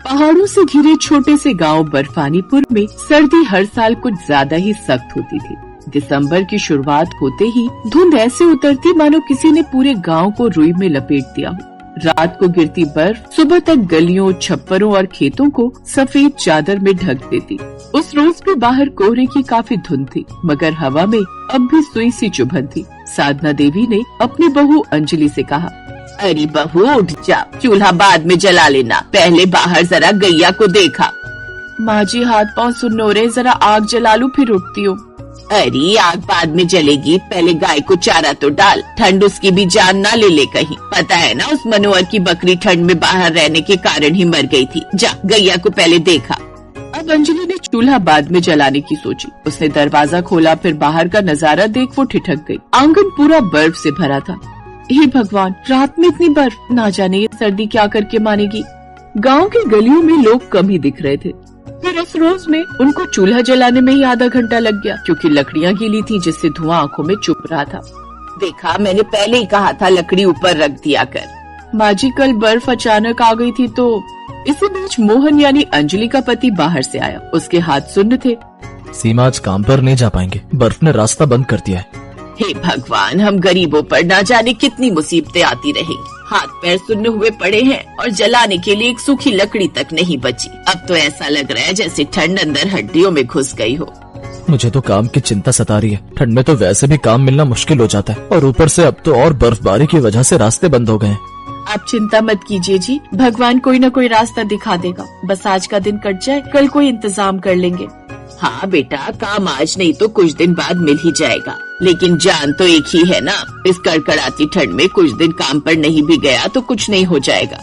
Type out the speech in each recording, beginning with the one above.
पहाड़ों से घिरे छोटे से गांव बर्फानीपुर में सर्दी हर साल कुछ ज्यादा ही सख्त होती थी। दिसंबर की शुरुआत होते ही धुंध ऐसे उतरती मानो किसी ने पूरे गांव को रुई में लपेट दिया हो। रात को गिरती बर्फ सुबह तक गलियों, छप्परों और खेतों को सफेद चादर में ढक देती। उस रोज भी बाहर कोहरे की काफी धुंध थी, मगर हवा में अब भी सुई सी चुभन थी। साधना देवी ने अपनी बहू अंजलि से कहा, अरे बहू उठ जा, चूल्हा बाद में जला लेना, पहले बाहर जरा गैया को देखा। माँ जी हाथ पाँव सुन्न हो रहे, जरा आग जला लूं फिर उठती हूँ। अरे आग बाद में जलेगी, पहले गाय को चारा तो डाल, ठंड उसकी भी जान ना ले ले कहीं। पता है ना उस मनोहर की बकरी ठंड में बाहर रहने के कारण ही मर गई थी। जा गैया को पहले देखा। अब अंजलि ने चूल्हा बाद में जलाने की सोची। उसने दरवाजा खोला, फिर बाहर का नजारा देख वो ठिठक गई। आंगन पूरा बर्फ से भरा था। हे भगवान, रात में इतनी बर्फ, ना जाने ये सर्दी क्या करके मानेगी। गांव की गलियों में लोग कम ही दिख रहे थे। फिर इस रोज में उनको चूल्हा जलाने में ही आधा घंटा लग गया, क्योंकि लकड़ियां गीली थी जिससे धुआं आंखों में चुभ रहा था। देखा, मैंने पहले ही कहा था लकड़ी ऊपर रख दिया कर। माँ जी कल बर्फ अचानक आ गई थी तो। इसी बीच मोहन यानी अंजलि का पति बाहर से आया। उसके हाथ सुन्न थे। सीमा आज काम पर नहीं जा पाएंगे, बर्फ ने रास्ता बंद कर दिया है। हे भगवान, हम गरीबों पर ना जाने कितनी मुसीबतें आती रहेंगी। हाथ पैर सुन्न हुए पड़े हैं और जलाने के लिए एक सूखी लकड़ी तक नहीं बची। अब तो ऐसा लग रहा है जैसे ठंड अंदर हड्डियों में घुस गई हो। मुझे तो काम की चिंता सता रही है। ठंड में तो वैसे भी काम मिलना मुश्किल हो जाता है, और ऊपर से अब तो और बर्फबारी की वजह से रास्ते बंद हो गए हैं। आप चिंता मत कीजिए जी, भगवान कोई न कोई रास्ता दिखा देगा। बस आज का दिन कट जाए, कल कोई इंतजाम कर लेंगे। हाँ बेटा, काम आज नहीं तो कुछ दिन बाद मिल ही जाएगा, लेकिन जान तो एक ही है ना। इस कड़कड़ाती ठंड में कुछ दिन काम पर नहीं भी गया तो कुछ नहीं हो जाएगा।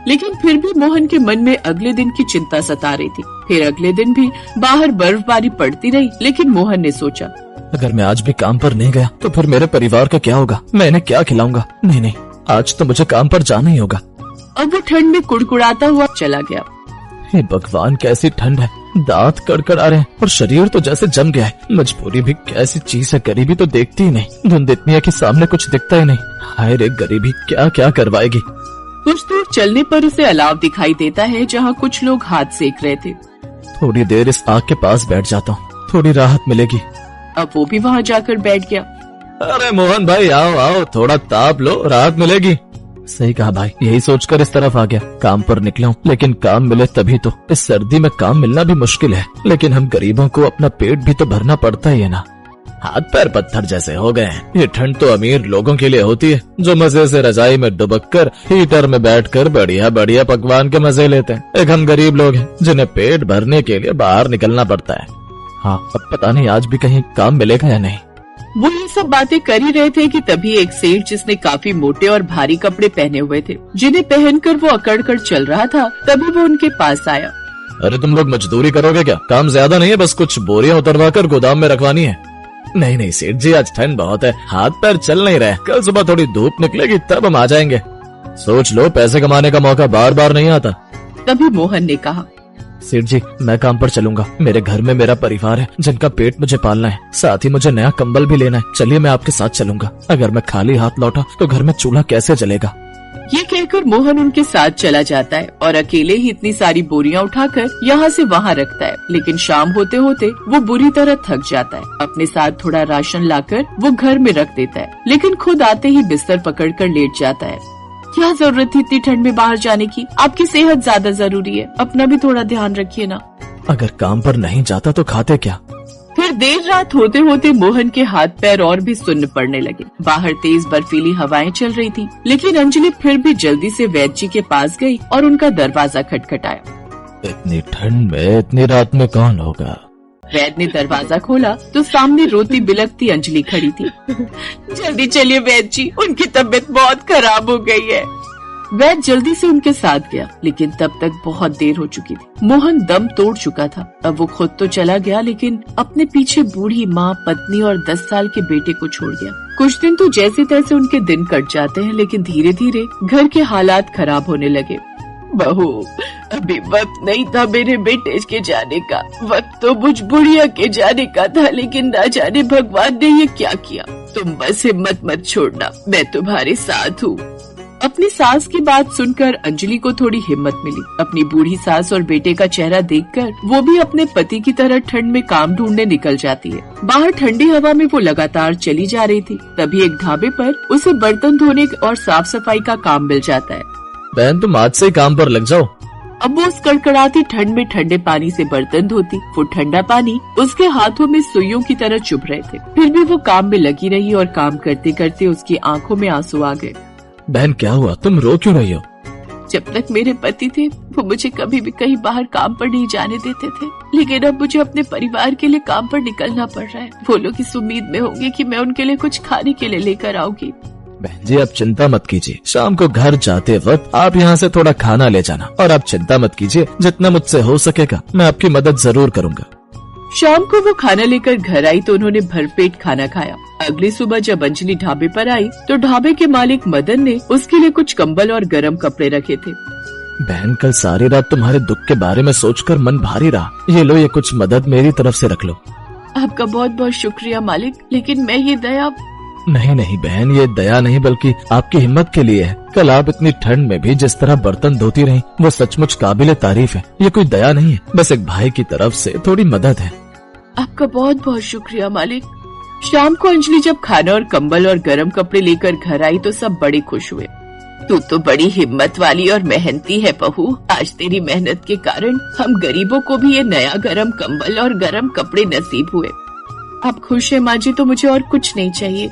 लेकिन फिर भी मोहन के मन में अगले दिन की चिंता सता रही थी। फिर अगले दिन भी बाहर बर्फबारी पड़ती रही, लेकिन मोहन ने सोचा, अगर मैं आज भी काम पर नहीं गया तो फिर मेरे परिवार का क्या होगा? मैं इन्हें क्या खिलाऊंगा? नहीं, आज तो मुझे काम पर जाना ही होगा। अब वो ठंड में कुड़कुड़ाता हुआ चला गया। हे भगवान, कैसी ठंड है, दांत कड़कड़ा रहे हैं और शरीर तो जैसे जम गया है। मजबूरी भी कैसी चीज है, गरीबी तो देखती ही नहीं। धुंध इतनी है कि सामने कुछ दिखता ही नहीं। हाय रे गरीबी, क्या क्या करवाएगी। कुछ दूर चलने पर उसे अलाव दिखाई देता है, जहाँ कुछ लोग हाथ सेक रहे थे। थोड़ी देर इस आग के पास बैठ जाता हूँ, थोड़ी राहत मिलेगी। अब वो भी वहाँ जाकर बैठ गया। अरे मोहन भाई, आओ आओ, थोड़ा ताप लो, राहत मिलेगी। सही कहा भाई, यही सोचकर इस तरफ आ गया। काम पर निकला हूँ, लेकिन काम मिले तभी तो। इस सर्दी में काम मिलना भी मुश्किल है, लेकिन हम गरीबों को अपना पेट भी तो भरना पड़ता ही है ना। हाथ पैर पत्थर जैसे हो गए हैं। ये ठंड तो अमीर लोगों के लिए होती है, जो मजे से रजाई में दुबककर हीटर में बैठकर बढ़िया बढ़िया पकवान के मजे लेते हैं। एक हम गरीब लोग हैं जिन्हें पेट भरने के लिए बाहर निकलना पड़ता है। हाँ, अब पता नहीं आज भी कहीं काम मिलेगा या नहीं। वो ये सब बातें कर ही रहे थे कि तभी एक सेठ, जिसने काफी मोटे और भारी कपड़े पहने हुए थे, जिन्हें पहनकर वो अकड़ कर चल रहा था, तभी वो उनके पास आया। अरे तुम लोग मजदूरी करोगे क्या? काम ज्यादा नहीं है, बस कुछ बोरियां उतरवा कर गोदाम में रखवानी है। नहीं सेठ जी, आज ठंड बहुत है, हाथ पैर चल नहीं रहे। कल सुबह थोड़ी धूप निकलेगी तब हम आ जाएंगे। सोच लो, पैसे कमाने का मौका बार बार नहीं आता। तभी मोहन ने कहा, सेठ जी, मैं काम पर चलूंगा। मेरे घर में मेरा परिवार है जिनका पेट मुझे पालना है, साथ ही मुझे नया कंबल भी लेना है। चलिए मैं आपके साथ चलूंगा। अगर मैं खाली हाथ लौटा तो घर में चूल्हा कैसे जलेगा? ये कहकर मोहन उनके साथ चला जाता है और अकेले ही इतनी सारी बोरियां उठाकर यहाँ से वहाँ रखता है। लेकिन शाम होते होते वो बुरी तरह थक जाता है। अपने साथ थोड़ा राशन लाकर वो घर में रख देता है, लेकिन खुद आते ही बिस्तर पकड़कर लेट जाता है। क्या जरूरत थी इतनी ठंड में बाहर जाने की? आपकी सेहत ज्यादा जरूरी है, अपना भी थोड़ा ध्यान रखिए ना। अगर काम पर नहीं जाता तो खाते क्या? फिर देर रात होते होते मोहन के हाथ पैर और भी सुन्न पड़ने लगे। बाहर तेज बर्फीली हवाएं चल रही थी, लेकिन अंजलि फिर भी जल्दी से वैद्य जी के पास गई और उनका दरवाजा खटखटाया। इतनी ठंड में इतनी रात में कौन होगा? वैद्य ने दरवाजा खोला तो सामने रोती बिलखती अंजलि खड़ी थी। जल्दी चलिए वैद्य जी, उनकी तबीयत बहुत खराब हो गई है। वैद्य जल्दी से उनके साथ गया, लेकिन तब तक बहुत देर हो चुकी थी। मोहन दम तोड़ चुका था। अब वो खुद तो चला गया, लेकिन अपने पीछे बूढ़ी माँ, पत्नी और 10 साल के बेटे को छोड़ गया। कुछ दिन तो जैसे तैसे उनके दिन कट जाते हैं, लेकिन धीरे धीरे घर के हालात खराब होने लगे। बहू, अभी वक्त नहीं था मेरे बेटे के जाने का, वक्त तो मुझ बुढ़िया के जाने का था, लेकिन ना जाने भगवान ने ये क्या किया। तुम बस हिम्मत मत छोड़ना, मैं तुम्हारे साथ हूँ। अपनी सास की बात सुनकर अंजलि को थोड़ी हिम्मत मिली। अपनी बूढ़ी सास और बेटे का चेहरा देखकर वो भी अपने पति की तरह ठंड में काम ढूंढने निकल जाती है। बाहर ठंडी हवा में वो लगातार चली जा रही थी। तभी एक ढाबे पर उसे बर्तन धोने और साफ सफाई का काम मिल जाता है। बहन तुम आज से ही काम पर लग जाओ। अब वो उस कड़कड़ाती ठंड में ठंडे पानी से बर्तन धोती। वो ठंडा पानी उसके हाथों में सुइयों की तरह चुभ रहे थे। फिर भी वो काम में लगी रही और काम करते करते उसकी आंखों में आंसू आ गए। बहन क्या हुआ, तुम रो क्यों रही हो? जब तक मेरे पति थे वो मुझे कभी भी कहीं बाहर काम पर नहीं जाने देते थे, लेकिन अब मुझे अपने परिवार के लिए काम पर निकलना पड़ रहा है। वो लोग इस उम्मीद में होंगे कि मैं उनके लिए कुछ खाने के लिए लेकर आऊंगी। बहन जी आप चिंता मत कीजिए, शाम को घर जाते वक्त आप यहाँ से थोड़ा खाना ले जाना। और आप चिंता मत कीजिए, जितना मुझसे हो सकेगा मैं आपकी मदद जरूर करूँगा। शाम को वो खाना लेकर घर आई तो उन्होंने भरपेट खाना खाया। अगली सुबह जब अंजलि ढाबे पर आई तो ढाबे के मालिक मदन ने उसके लिए कुछ कंबल और गर्म कपड़े रखे थे। बहन कल सारी रात तुम्हारे दुख के बारे में सोचकर मन भारी रहा। ये लो, ये कुछ मदद मेरी तरफ से रख लो। आपका बहुत बहुत शुक्रिया मालिक, लेकिन मैं ये दया। नहीं बहन, ये दया नहीं बल्कि आपकी हिम्मत के लिए है। कल आप इतनी ठंड में भी जिस तरह बर्तन धोती रहीं, वो सचमुच काबिले तारीफ है। ये कोई दया नहीं है, बस एक भाई की तरफ से थोड़ी मदद है। आपका बहुत बहुत शुक्रिया मालिक। शाम को अंजलि जब खाना और कंबल और गर्म कपड़े लेकर घर आई तो सब बड़े खुश हुए। तू तो बड़ी हिम्मत वाली और मेहनती है बहू। आज तेरी मेहनत के कारण हम गरीबों को भी ये नया गर्म कंबल और गर्म कपड़े नसीब हुए। अब खुश है माँ जी, तो मुझे और कुछ नहीं चाहिए।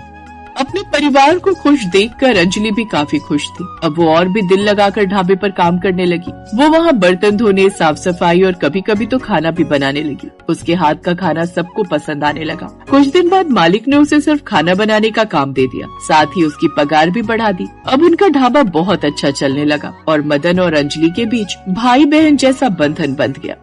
अपने परिवार को खुश देखकर अंजलि भी काफी खुश थी। अब वो और भी दिल लगाकर ढाबे पर काम करने लगी। वो वहाँ बर्तन धोने, साफ सफाई और कभी कभी तो खाना भी बनाने लगी। उसके हाथ का खाना सबको पसंद आने लगा। कुछ दिन बाद मालिक ने उसे सिर्फ खाना बनाने का काम दे दिया, साथ ही उसकी पगार भी बढ़ा दी। अब उनका ढाबा बहुत अच्छा चलने लगा और मदन और अंजलि के बीच भाई बहन जैसा बंधन बंध गया।